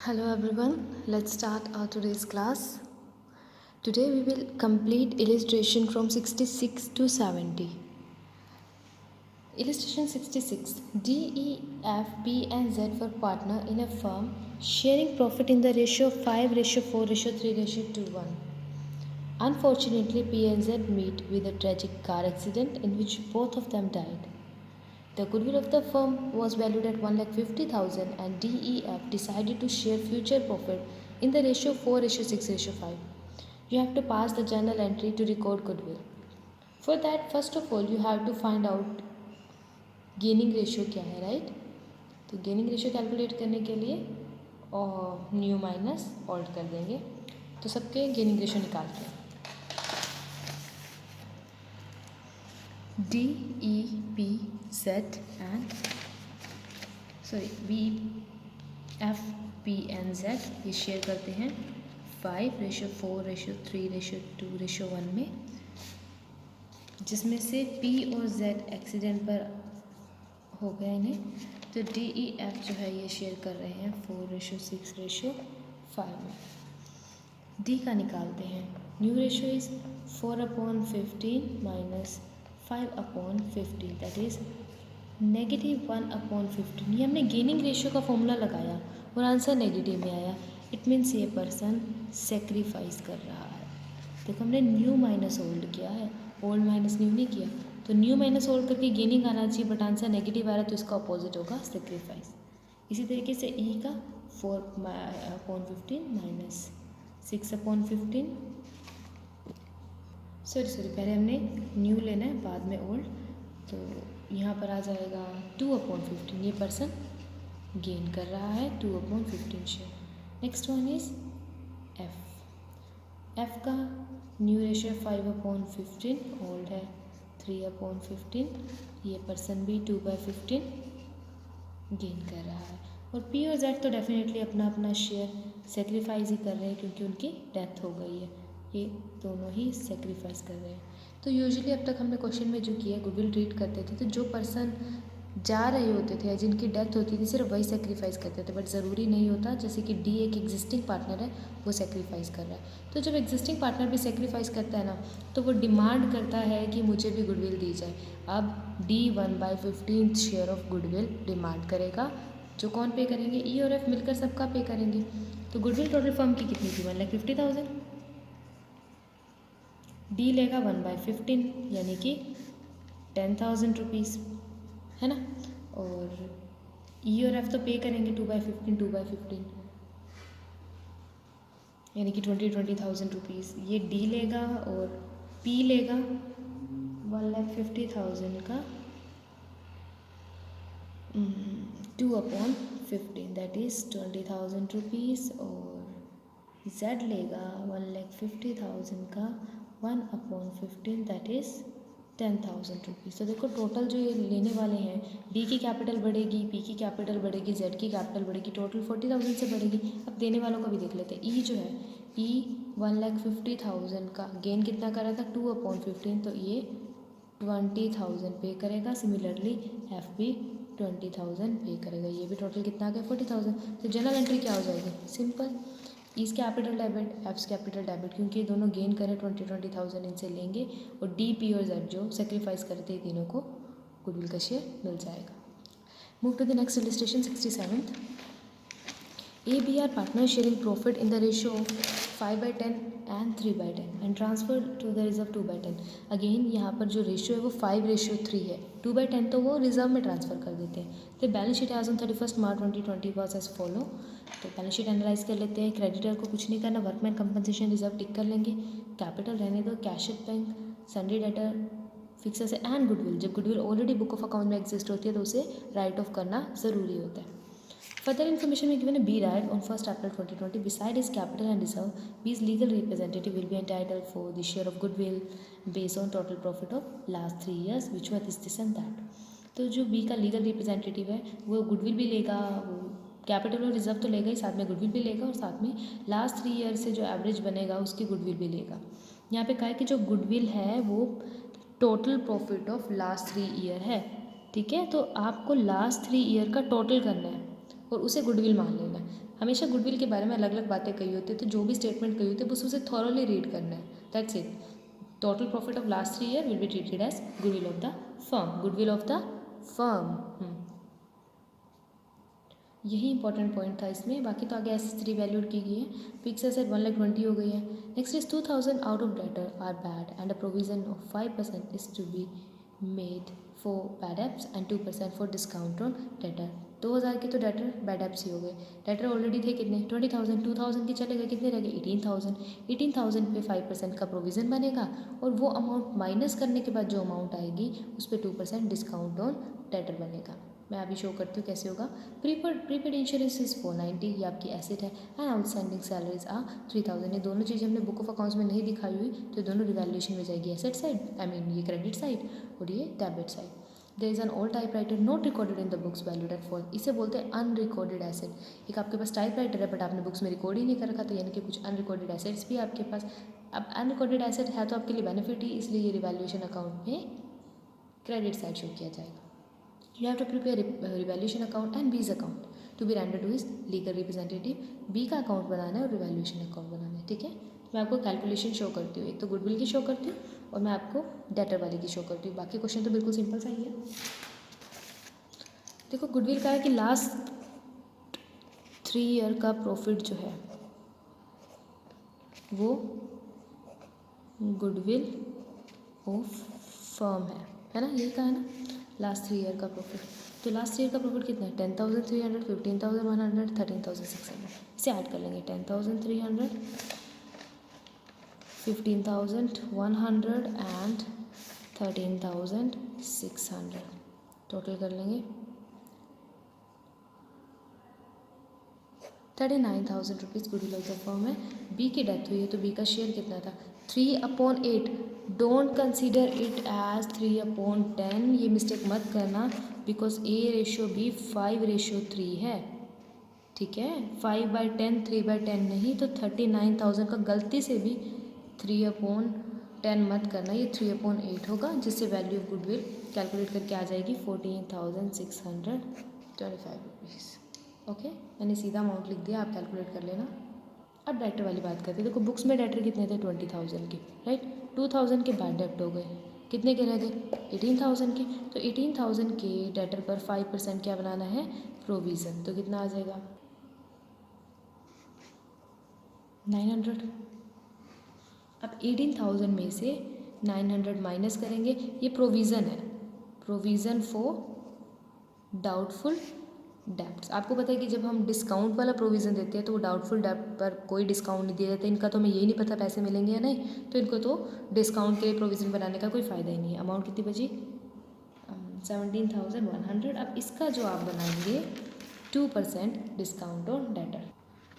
Hello everyone, let's start our today's class. Today we will complete illustration from 66 to 70. Illustration 66. D, E, F, B and Z were partner in a firm sharing profit in the ratio 5:4:3:2:1. Unfortunately, P and Z meet with a tragic car accident in which both of them died. The goodwill of the firm was valued at 1,50,000 and DEF decided to share future profit in the ratio 4:6:5. You have to pass the journal entry to record goodwill. For that, first of all, you have to find out gaining ratio क्या है, right? तो gaining ratio calculate करने के लिए और new minus old कर देंगे. तो सबके गेनिंग रेशियो निकालते हैं. D, E, P, Z and B, F, P and Z ये शेयर करते हैं 5:4:3:2:1 में, जिसमें से P और Z एक्सीडेंट पर हो गए इन्हें. तो D, E, F जो है ये शेयर कर रहे हैं 4:6:5 में. D का निकालते हैं. New ratio is 4/15 minus 5/15 that is -1/15. ये हमने गेनिंग रेशियो का फॉर्मूला लगाया और आंसर नेगेटिव में आया. इट मीन्स ये पर्सन सेक्रीफाइस कर रहा है. देखो हमने न्यू माइनस ओल्ड किया है, ओल्ड माइनस न्यू नहीं किया. तो न्यू माइनस ओल्ड करके गेनिंग आना चाहिए, बट आंसर नेगेटिव आ रहा है तो इसका अपोजिट होगा सेक्रीफाइस. इसी तरीके से ई का 4/15 माइनस 6/15. सॉरी पहले हमने न्यू लेना है बाद में ओल्ड. तो यहाँ पर आ जाएगा 2/15. ये पर्सन गेन कर रहा है 2/15 share. Next one is F. F का न्यू रेशियो 5/15, ओल्ड है 3/15. ये पर्सन भी 2/15 गेन कर रहा है. और पी और जेड तो डेफिनेटली अपना अपना शेयर सेक्रीफाइस ही कर रहे हैं क्योंकि उनकी डेथ हो गई है. ये दोनों ही सेक्रीफाइस कर रहे हैं. तो यूजुअली अब तक हमने क्वेश्चन में जो किया गुडविल ट्रीट करते थे, तो जो पर्सन जा रहे होते थे, जिनकी डेथ होती थी, सिर्फ वही सेक्रीफाइस करते थे. बट ज़रूरी नहीं होता. जैसे कि डी एक एग्जिस्टिंग पार्टनर है, वो सेक्रीफाइस कर रहा है. तो जब एग्जिस्टिंग पार्टनर भी सेक्रीफाइस करता है ना, तो वो डिमांड करता है कि मुझे भी गुडविल दी जाए. अब D 1/15 share of goodwill demand करेगा. जो कौन पे करेंगे? ई और एफ मिलकर सबका पे करेंगे. तो गुडविल टोटल फर्म की कितनी थी? 1,50,000. डी लेगा 1/15 यानी कि 10,000 रुपीज़, है ना. और ई और एफ तो पे करेंगे 2/15 यानी कि 20,000 रुपीज़. ये डी लेगा और पी लेगा 1,50,000 का 2/15 दैट इज़ 20,000 रुपीज़. और जेड लेगा 1,50,000 का 1/15 दैट इज़ 10,000 रुपीज़. तो देखो टोटल जो ये लेने वाले हैं, डी की कैपिटल बढ़ेगी, पी की कैपिटल बढ़ेगी, जेड की कैपिटल बढ़ेगी, टोटल 40,000 से बढ़ेगी. अब देने वालों का भी देख लेते हैं. ई जो है, ई 1,50,000 का गेन कितना कर रहा था? 2/15. तो ये 20,000 पे करेगा. सिमिलरली एफ भी 20,000 पे करेगा. ये भी टोटल कितना आ गया? 40,000. तो जनरल एंट्री क्या हो जाएगी? Simple. E's capital debit, F's capital debit, क्योंकि ये दोनों गेन करें 20,000 इनसे लेंगे. और डी, पी और जेड जो सेक्रीफाइस करते हैं, तीनों को गुडविल का शेयर मिल जाएगा. Move to the next illustration 67th. A, B are partners sharing profit in the ratio of 5/10 and 3/10 and transfer to the reserve 2/10. Again यहाँ पर जो रेशियो है वो 5:3 है. 2/10 तो वो रिजर्व में ट्रांसफ़र कर देते हैं. तो balance sheet as on 31 March 2020 was as follow. तो बैलेंस शीट एनालाइज कर लेते हैं. क्रेडिटर को कुछ नहीं करना, वर्कमैन कंपनसेशन रिजर्व टिक कर लेंगे. कैपिटल रहने दो, cash at bank, sundry debtor, fixes and goodwill. जब goodwill already book of account में एग्जिस्ट होती है तो उसे राइट ऑफ करना ज़रूरी होता है. Further information will be given. B died on 1st April 2020. Beside his capital and reserve, B's legal representative will be entitled for the share of goodwill based on total profit of last 3 years, which were this and that. तो जो B का legal representative है वो goodwill भी लेगा, वो capital और reserve तो लेगा ही, साथ में गुडविल भी लेगा और साथ में लास्ट 3 ईयर से जो एवरेज बनेगा उसकी गुडविल भी लेगा. यहाँ पे कहा है कि जो गुडविल है वो total profit of last 3 year है. ठीक है, तो आपको लास्ट 3 ईयर का टोटल करना है और उसे गुडविल मान लेना है. हमेशा गुडविल के बारे में अलग अलग बातें कही होती है, तो जो भी स्टेटमेंट कही होती है बस उसे थॉरोली रीड करना है, that's it. Total profit of last 3 year will be treated as goodwill of the firm. Goodwill of the firm, यही इंपॉर्टेंट पॉइंट था इसमें. बाकी तो आगे एसेट्स रिवैल्यूड की गई है. फिक्स एसेट 1,20,000 हो गई है. Next is 2,000 out of debtor are bad and a provision of 5% is to be made for bad debts and 2% for discount on debtor. 2,000 के तो डेटर बैड एप्स ही हो गए. डेटर ऑलरेडी थे कितने 20,000, 2,000 के चले गए, कितने रह गए 18,000. 18,000 पे 5% का प्रोविज़न बनेगा और वो अमाउंट माइनस करने के बाद जो अमाउंट आएगी उस पर 2% डिस्काउंट ऑन डेटर बनेगा. मैं अभी शो करती हूँ कैसे होगा. प्रीपेड इंश्योरेंस इज 490, ये आपकी एसेट है. एंड आउटस्टैंडिंग सैलरीज आ 3,000. ये दोनों चीज़ें हमने बुक ऑफ अकाउंट्स में नहीं दिखाई हुई, तो दोनों रिवैल्यूएशन में जाएगी एसेट साइड, आई मीन ये क्रेडिट साइड और ये debit side. There is an old typewriter not recorded in the books valued at four. इसे बोलते हैं अनरिकॉर्डेड एसेट. एक आपके पास टाइप राइटर है बट आपने बुक्स में रिकॉर्ड ही नहीं कर रखा, तो यानी कि कुछ अनरिकॉर्डेड एसेट्स भी आपके पास. अब अनरिकॉर्डेड एसेट है तो आपके लिए बेनिफिट ही, इसलिए ये रिवैल्यूएशन अकाउंट में क्रेडिट साइड शो किया जाएगा. You have to prepare a revaluation account and B's account to be rendered to his legal representative. B का अकाउंट बनाना है और रिवैल्यूएशन अकाउंट बनाना है, ठीक है. मैं आपको कैलकुलेशन शो करती हूँ. एक तो गुडविल की शो करती हूँ और मैं आपको डेटर वाले की शो करती हूँ. बाकी क्वेश्चन तो बिल्कुल सिंपल सा ही है. देखो गुडविल का है कि लास्ट 3 ईयर का प्रॉफिट जो है वो गुडविल ऑफ फर्म है ना, यही कहा है ना. लास्ट 3 ईयर का प्रॉफिट, तो लास्ट 3 ईयर का प्रॉफिट कितना है 10,300, 15,100, 13,600. इसे ऐड कर लेंगे 10,300, 15,100 एंड 13,600. टोटल कर लेंगे 39,000 rupees goodwill of the firm है. बी की डेथ हुई है तो बी का शेयर कितना था 3/8. Don't consider it as 3/10. ये मिस्टेक मत करना बिकॉज A/B 5/3 है, ठीक है. 5/10 3/10 नहीं, तो 39,000 का गलती से भी 3/10 मत करना, ये 3/8 होगा, जिससे वैल्यू ऑफ गुडविल कैलकुलेट करके आ जाएगी 14,625 रुपीज़. ओके, मैंने सीधा अमाउंट लिख दिया, आप कैलकुलेट कर लेना. अब डेटर वाली बात करते हैं. देखो बुक्स में डेटर कितने थे 20,000 के, राइट. 2,000 के बैड डेप्ट हो गए, कितने के रह गए 18,000 के. तो 18,000 के डेटर पर 5% क्या बनाना है प्रोविज़न, तो कितना आ जाएगा 900. अब 18,000 में से 900 माइनस करेंगे, ये प्रोविज़न है, प्रोविज़न फॉर डाउटफुल डेप्ट्स. आपको पता है कि जब हम डिस्काउंट वाला प्रोविज़न देते हैं तो वो डाउटफुल डेप्ट पर कोई डिस्काउंट नहीं दिया जाता. इनका तो हमें यही नहीं पता पैसे मिलेंगे या नहीं, तो इनको तो डिस्काउंट के लिए प्रोविज़न बनाने का कोई फ़ायदा ही नहीं है. अमाउंट कितनी बची 17,100. अब इसका जो आप बनाएंगे 2% डिस्काउंट ऑन डेटर,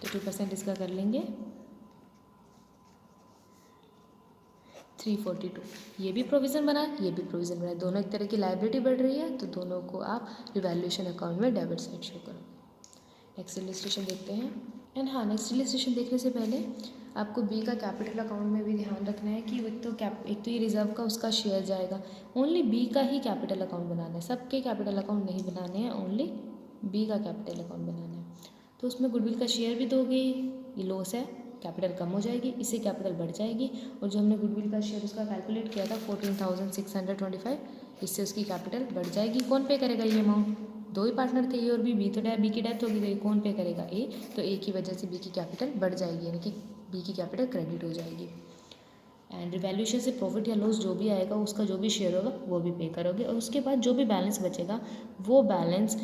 तो 2% इसका कर लेंगे 342. ये भी प्रोविज़न बना है, ये भी प्रोविज़न बना है, दोनों एक तरह की लाइबिलिटी बढ़ रही है, तो दोनों को आप रिवैल्यूएशन अकाउंट में डेबिट साइड शो करो. नेक्स्ट इलस्ट्रेशन देखते हैं. एंड हाँ, नेक्स्ट इलस्ट्रेशन देखने से पहले आपको बी का कैपिटल अकाउंट में भी ध्यान रखना है कि एक तो ये रिजर्व का उसका शेयर जाएगा. ओनली बी का ही कैपिटल अकाउंट बनाना है, सबके कैपिटल अकाउंट नहीं बनाने हैं, ओनली बी का कैपिटल अकाउंट बनाना है. तो उसमें गुडविल का शेयर भी दोगे, ये लॉस है, कैपिटल कम हो जाएगी, इससे कैपिटल बढ़ जाएगी. और जो हमने गुडविल का शेयर उसका कैलकुलेट किया था 14,625, इससे उसकी कैपिटल बढ़ जाएगी. कौन पे करेगा ये अमाउंट, दो ही पार्टनर थे ए और बी तो बी की डेथ होगी, तो कौन पे करेगा ए, तो ए की वजह से बी की कैपिटल बढ़ जाएगी, यानी कि बी की कैपिटल क्रेडिट हो जाएगी. एंड रिवैल्यूएशन से प्रॉफिट या लॉस जो भी आएगा उसका जो भी शेयर होगा वो भी पे करोगे, और उसके बाद जो भी बैलेंस बचेगा वो बैलेंस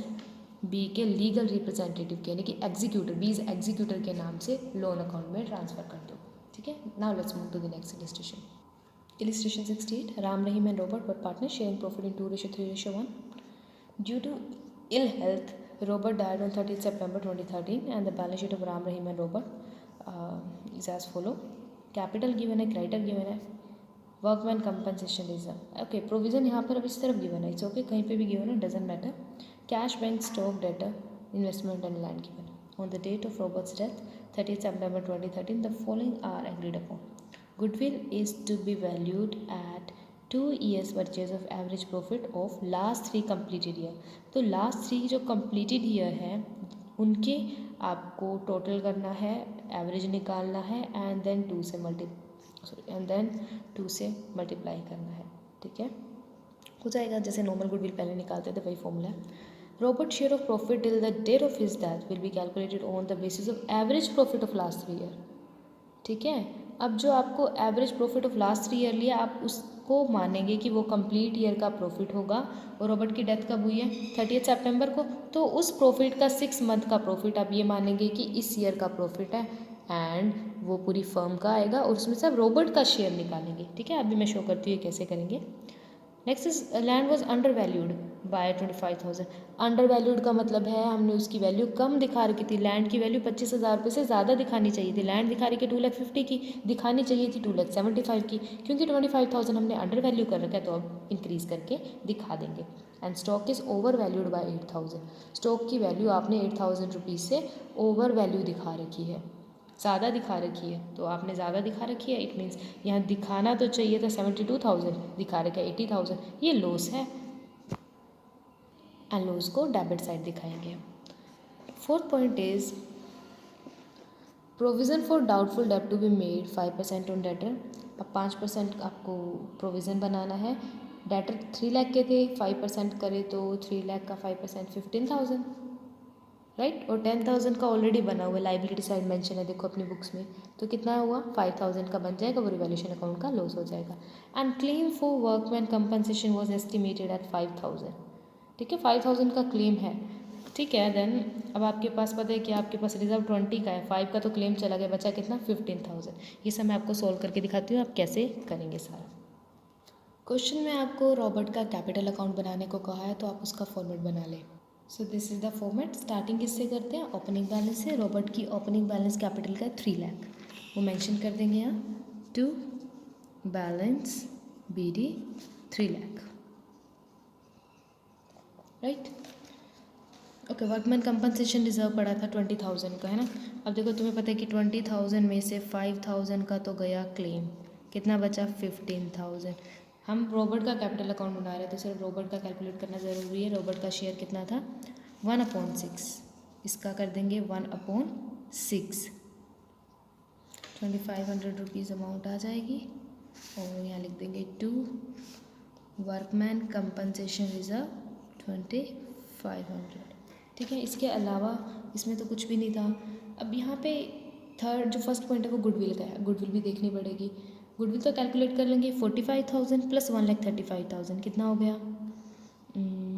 बी के लीगल रिप्रेजेंटेटिव के यानी कि एग्जीक्यूटर, बीज एग्जीक्यूटर के नाम से लोन अकाउंट में ट्रांसफ़र कर दो, ठीक है. Now let's move to the next illustration. Illustration 68. Ram, Rahim and Robert were partners sharing profit in 2:3:1. Due to ill health, Robert died on 30th September 2013 and the balance sheet of Ram, Rahim and Robert is as follow. Capital given है, creditor given है, workman compensation reserve. Okay, provision यहाँ पर अब इस तरफ given है, it's okay, कहीं पे भी गिवन है, doesn't matter. Cash, bank, stock, debtor, investment and land given है. On the date of Robert's death 30th September 2013 the following are agreed upon. Goodwill is to be valued at 2 years purchase of average profit of last 3 completed year. तो last 3 जो completed year है उनके आपको total करना है, average निकालना है and then 2 से मल्टीप्लाई करना है, ठीक है। हो जाएगा जैसे नॉर्मल गुडविल पहले निकालते थे, वही फॉर्मूला है। Robert share of profit till the date of his death will be calculated on the basis of average profit of last 3 year, ठीक है। अब जो आपको average profit of last 3 year लिया, आप उसको मानेंगे कि वो कंप्लीट ईयर का प्रॉफिट होगा। और रॉबर्ट की डेथ कब हुई है? 30 सितंबर को। तो उस प्रॉफिट का 6 मंथ का प्रॉफिट आप ये मानेंगे कि इस ईयर का प्रॉफिट है एंड वो पूरी फर्म का आएगा और उसमें से आप रॉबर्ट का शेयर निकालेंगे, ठीक है। अभी मैं शो करती हूँ कैसे करेंगे। Next is land was under valued bye 25,000। Under valued का मतलब है हमने उसकी वैल्यू कम दिखा रखी थी। लैंड की वैल्यू 25,000 रुपये से ज़्यादा दिखानी चाहिए थी। लैंड दिखा रही कि 2,50,000 की, दिखानी चाहिए थी 2,75,000 की, क्योंकि 25,000 हमने अंडर वैल्यू कर रखा है तो अब इंक्रीज़ करके दिखा देंगे। And stock is over valued bye 8,000। Stock की वैल्यू आपने 8,000 रुपीज़ से ओवर वैल्यू दिखा रखी है, ज़्यादा दिखा रखी है, तो आपने ज़्यादा दिखा रखी है। इट मीन्स यहाँ दिखाना तो चाहिए था 72,000, दिखा रखा है 80,000, ये लॉस है एंड लॉस को डेबिट साइड दिखाएंगे। Fourth point is provision for doubtful debt to be made 5% on debtor. अब 5% आपको प्रोविज़न बनाना है। डेटर 3 लाख के थे, 5% करे तो 3 लाख का 5% 15,000, राइट। और 10,000 का ऑलरेडी बना हुआ है, लाइबिलिटी साइड मेंशन है, देखो अपनी बुक्स में। तो कितना हुआ? 5,000 का बन जाएगा, वो रिवैल्यूएशन अकाउंट का लॉस हो जाएगा। And claim for workman compensation was estimated at 5,000, ठीक है। 5,000 का क्लेम है, ठीक है। देन अब आपके पास पता है कि आपके पास रिजर्व 20 का है, 5 का तो क्लेम चला गया, बचा कितना? 15,000। ये सब मैं आपको सॉल्व करके दिखाती हूँ आप कैसे करेंगे सारा। क्वेश्चन में आपको रॉबर्ट का कैपिटल अकाउंट बनाने को कहा है, तो आप उसका फॉर्मेट बना लें। So this is the format. Starting किससे करते हैं? ओपनिंग बैलेंस से। रॉबर्ट की ओपनिंग बैलेंस कैपिटल का 3 लाख, वो मेंशन कर देंगे यहाँ। To balance BD 3 lakh, right. Okay, workman compensation reserve पड़ा था 20,000 का, है ना। अब देखो तुम्हें पता है कि 20,000 में से 5,000 का तो गया क्लेम, कितना बचा? 15,000। हम रॉबर्ट का कैपिटल अकाउंट बना रहे हैं तो सिर्फ रॉबर्ट का कैलकुलेट करना ज़रूरी है। रॉबर्ट का शेयर कितना था? 1/6। इसका कर देंगे 1/6, 2,500 रुपीज़ अमाउंट आ जाएगी। और यहाँ लिख देंगे 2 वर्कमैन कंपनसेशन रिजर्व 2,500, ठीक है। इसके अलावा इसमें तो कुछ भी नहीं था। अब यहाँ पे थर्ड जो फर्स्ट पॉइंट है वो गुडविल का है, गुडविल भी देखनी पड़ेगी। गुडविल तो कैलकुलेट कर लेंगे। 45,000 प्लस 1,35,000 कितना हो गया?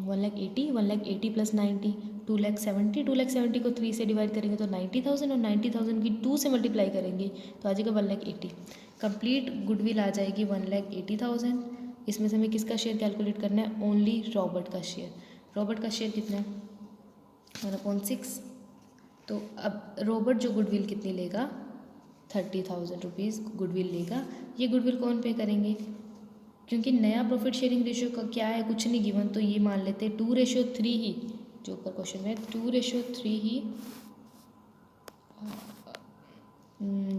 1,80,000, 1,80,000 प्लस 90, 2,70,000। 2,70,000 को 3 से डिवाइड करेंगे तो 90,000, और 90,000 की 2 से मल्टीप्लाई करेंगे तो आ जाएगा 1,80,000। कंप्लीट गुडविल आ जाएगी 1,80,000। इसमें से हमें किसका शेयर कैलकुलेट करना है? ओनली रॉबर्ट का शेयर। रॉबर्ट का शेयर कितना है? 1/6। तो अब रॉबर्ट जो गुडविल कितनी लेगा? 30,000 रुपीज़ गुडविल लेगा। ये गुडविल कौन पे करेंगे? क्योंकि नया प्रॉफिट शेयरिंग रेशियो का क्या है, कुछ नहीं गिवन, तो ये मान लेते हैं 2:3 ही, जो ऊपर क्वेश्चन में 2:3 ही,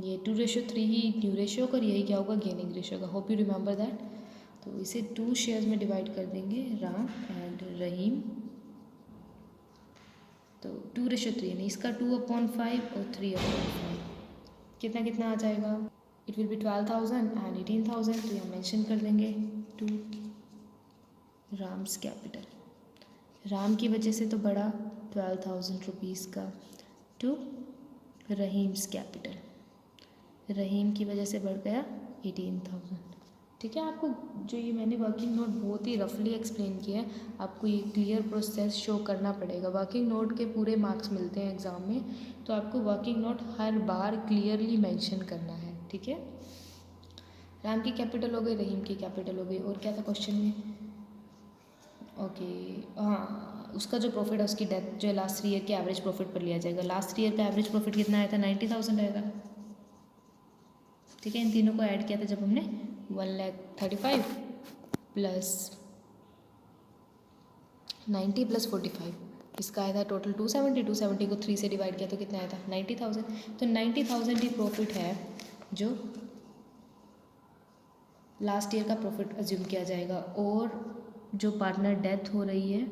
ये 2:3 ही न्यू रेशियो का, और यही क्या होगा? गेनिंग रेशियो का। Hope you remember that. तो इसे 2 शेयर्स में डिवाइड कर देंगे, राम एंड रहीम। तो 2:3 नहीं, इसका 2/5 और 3/5, कितना कितना आ जाएगा? इट विल बी 12,000 एंड 18,000, तो यहाँ मेंशन कर देंगे 2 राम्स कैपिटल। राम की वजह से तो बढ़ा 12,000 रुपीज़ का। 2 रहीम्स कैपिटल, रहीम की वजह से बढ़ गया 18,000, ठीक है। आपको जो ये मैंने वर्किंग नोट बहुत ही रफली एक्सप्लेन किया है, आपको ये क्लियर प्रोसेस शो करना पड़ेगा। वर्किंग नोट के पूरे मार्क्स मिलते हैं एग्ज़ाम में, तो आपको वर्किंग नोट हर बार क्लियरली मेंशन करना है, ठीक है। राम की कैपिटल हो गई, रहीम की कैपिटल हो गई, और क्या था क्वेश्चन में? ओके, हाँ, उसका जो प्रॉफिट है उसकी डेथ जो लास्ट ईयर के एवरेज प्रॉफिट पर लिया जाएगा। लास्ट ईयर का एवरेज प्रॉफिट कितना आया था? 90,000 आया था, ठीक है। इन तीनों को ऐड किया था जब हमने 1,35,000 प्लस 90 प्लस 45, इसका आया था टोटल 270। 270 को 3 से डिवाइड किया तो कितना आया था? 90,000। तो 90,000 ही प्रॉफिट है जो लास्ट ईयर का प्रॉफिट अज्यूम किया जाएगा। और जो पार्टनर डेथ हो रही है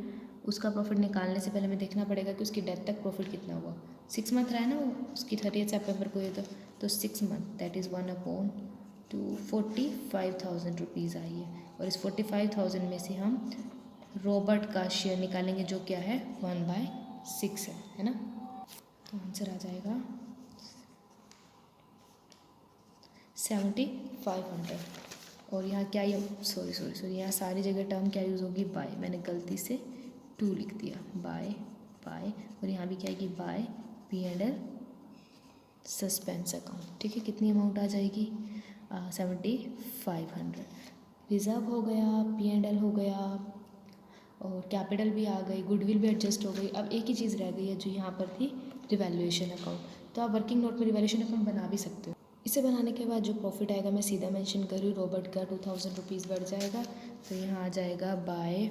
उसका प्रॉफिट निकालने से पहले हमें देखना पड़ेगा कि उसकी डेथ तक प्रॉफिट कितना हुआ। 6 मंथ रहा है ना वो, उसकी 30 सितंबर को ये तो 6 month that is 1/2 45,000 rupees I है। और इस 45,000 में से हम रॉबर्ट का शेयर निकालेंगे जो क्या है 1/6 है ना। तो आंसर आ जाएगा 7500। और यहाँ क्या ये सॉरी यहाँ सारी जगह टर्म क्या यूज़ होगी बाय, मैंने गलती से 2 लिख दिया, बाय और यहाँ भी क्या है कि बाय P&L सस्पेंस अकाउंट। ठीक है, कितनी अमाउंट आ जाएगी 7500। रिजर्व हो गया, P&L हो गया और कैपिटल भी आ गई, गुडविल भी एडजस्ट हो गई। अब एक ही चीज़ रह गई है जो यहाँ पर थी, रिवैल्यूएशन अकाउंट। तो आप वर्किंग नोट में रिवैल्यूएशन अकाउंट बना भी सकते हो। इसे बनाने के बाद जो प्रॉफिट आएगा मैं सीधा मेंशन कर रही हूँ, रॉबर्ट का 2000 रुपीज़ बढ़ जाएगा। तो यहाँ आ जाएगा बाय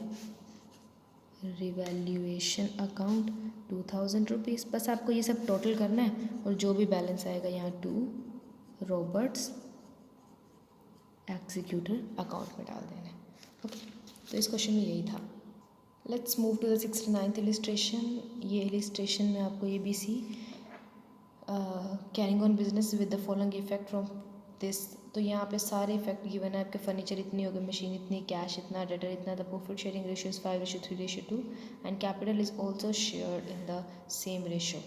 रिवैल्यूएशन अकाउंट 2000 रुपीज़। बस आपको ये सब टोटल करना है और जो भी बैलेंस आएगा यहाँ टू रॉबर्ट्स एग्जीक्यूटर अकाउंट में डाल देना है। ओके, तो इस क्वेश्चन में यही था। Let's move to the 69th illustration. ये इलिस्ट्रेशन में आपको ABC carrying on business with the following effect from this. तो यहाँ पे सारे इफेक्ट गिवन है आपके। फर्नीचर इतनी होगी, मशीन इतनी, कैश इतना, डेटर इतना, the profit sharing ratio is 5:3:2 and capital is also shared in the same ratio.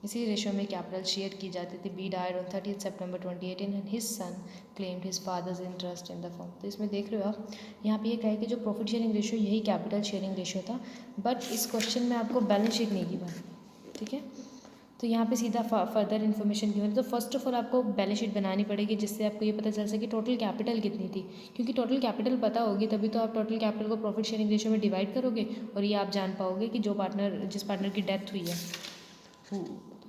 इसी रेशियो में कैपिटल शेयर की जाती थी। B died on 30 September 2018 and his son claimed his father's interest in the firm. तो इसमें देख रहे हो आप, यहाँ पे ये कहा है कि जो प्रॉफिट शेयरिंग रेशियो यही कैपिटल शेयरिंग रेशियो था, बट इस क्वेश्चन में आपको बैलेंस शीट नहीं गिवन। ठीक है, तो यहाँ पे सीधा फर्दर इन्फॉर्मेशन गिवन। तो फर्स्ट ऑफ ऑल आपको बैलेंस शीट बनानी पड़ेगी जिससे आपको ये पता चल सके टोटल कैपिटल कितनी थी, क्योंकि टोटल कैपिटल पता होगी तभी तो आप टोटल कैपिटल को प्रॉफिट शेयरिंग रेशियो में डिवाइड करोगे और ये आप जान पाओगे कि जिस पार्टनर की डेथ हुई है,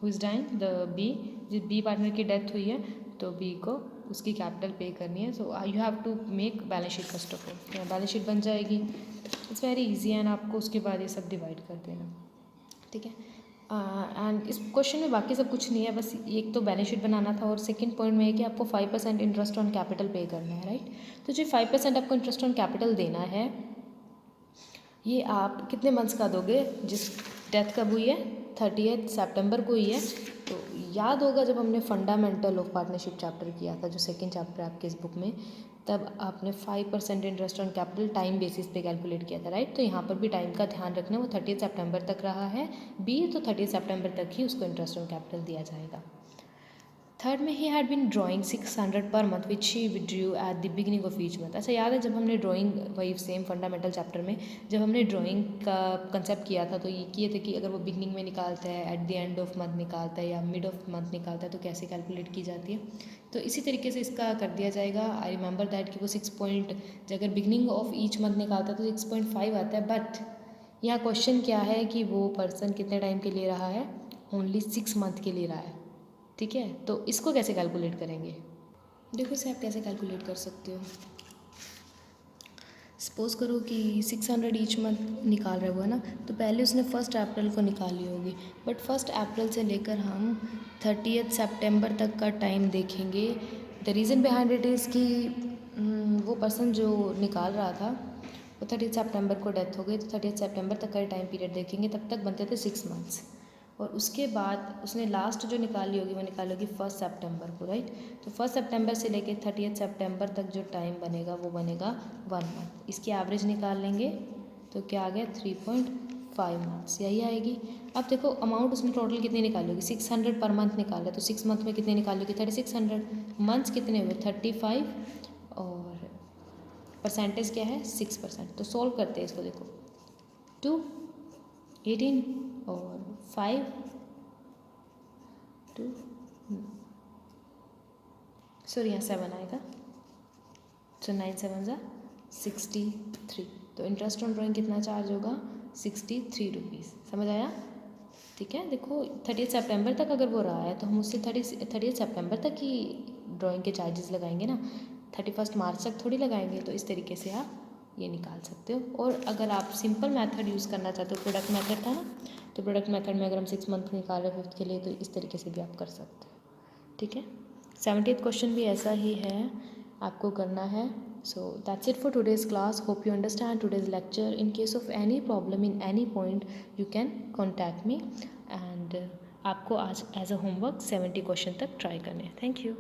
who is dying the B, जिस बी पार्टनर की डेथ हुई है तो बी को उसकी कैपिटल पे करनी है। So you have to make balance sheet first of all. Balance sheet बन जाएगी, इट्स वेरी इजी एंड आपको उसके बाद ये सब डिवाइड कर देना। ठीक है, एंड इस क्वेश्चन में बाकी सब कुछ नहीं है, बस एक तो बैलेंस शीट बनाना था और सेकंड पॉइंट में है कि आपको 5% इंटरेस्ट ऑन कैपिटल पे करना है, राइट। तो जो 5% आपको इंटरेस्ट ऑन कैपिटल देना है, ये आप कितने मंथ्स का दोगे? जिस डेथ कब हुई है 30 सितंबर को हुई है। तो याद होगा जब हमने फंडामेंटल ऑफ पार्टनरशिप चैप्टर किया था, जो सेकंड चैप्टर है आपके इस बुक में, तब आपने 5% interest on capital time basis पे कैलकुलेट किया था, राइट। तो यहाँ पर भी टाइम का ध्यान रखना, वो 30 सितंबर तक रहा है बी, तो 30 सितंबर तक ही उसको इंटरेस्ट ऑन कैपिटल दिया जाएगा। थर्ड में he had been drawing 600 per month which he withdrew at the beginning of each month. ऐसा याद है जब हमने ड्राइंग, वही सेम फंडामेंटल चैप्टर में जब हमने ड्राइंग का कंसेप्ट किया था, तो ये किए थे कि अगर वो बिगिनिंग में निकालता है, at the end of month निकालता है या मिड ऑफ मंथ निकालता है तो कैसे कैलकुलेट की जाती है। तो इसी तरीके से इसका कर दिया जाएगा। आई रिमेंबर दैट कि वो 6 पॉइंट, अगर बिगिनिंग ऑफ ईच मंथ निकालता है तो 6.5 आता है। बट यहाँ क्वेश्चन क्या है कि वो पर्सन कितने टाइम के लिए रहा है, ओनली 6 मंथ के लिए रहा है। ठीक है, तो इसको कैसे कैलकुलेट करेंगे? देखो इसे आप कैसे कैलकुलेट कर सकते हो। सपोज़ करो कि 600 ईच मंथ निकाल रहा हुआ ना, तो पहले उसने 1 अप्रैल को निकाली होगी, बट 1 अप्रैल से लेकर हम 30 सितंबर तक का टाइम देखेंगे। The reason behind it is कि वो पर्सन जो निकाल रहा था वो 30 सितंबर को डेथ हो गई, तो 30 सितंबर तक का टाइम पीरियड देखेंगे, तब तक बनते थे 6 मंथ्स। और उसके बाद उसने लास्ट जो निकाली होगी वो निकाली होगी 1 सितंबर को, राइट। तो 1 सितंबर से लेके 30 सितंबर तक जो टाइम बनेगा वो बनेगा 1 मंथ। इसकी एवरेज निकाल लेंगे तो क्या आ गया 3.5 मंथ्स, यही आएगी। अब देखो अमाउंट उसने टोटल कितनी निकाली होगी, 600 पर मंथ निकाला, तो 6 मंथ में कितनी निकाली होगी 3600। मंथ्स कितने हुए 35 और परसेंटेज क्या है 6%। तो सॉल्व करते हैं इसको, देखो 2 18 और 5 2 सॉरी यहाँ 7 आएगा, तो 9 7 जा 63। तो इंटरेस्ट ऑन ड्राइंग कितना चार्ज होगा 63 रुपीज़। समझ आया? ठीक है, देखो 30 सितंबर तक अगर वो रहा है तो हम उससे 30 सितंबर तक ही ड्राइंग के चार्जेस लगाएंगे ना, 31 मार्च तक थोड़ी लगाएंगे। तो इस तरीके से आप ये निकाल सकते हो। और अगर आप सिंपल मेथड यूज़ करना चाहते हो, प्रोडक्ट मेथड था ना, तो प्रोडक्ट मेथड में अगर हम 6 मंथ निकाल रहे हैं 5th के लिए, तो इस तरीके से भी आप कर सकते हो। ठीक है, 70th क्वेश्चन भी ऐसा ही है, आपको करना है So that's it for today's class. Hope you understand today's lecture. In case of any problem in any point, you can contact me. And आपको आज एज अ होमवर्क 70 क्वेश्चन तक ट्राई करने हैं. Thank you.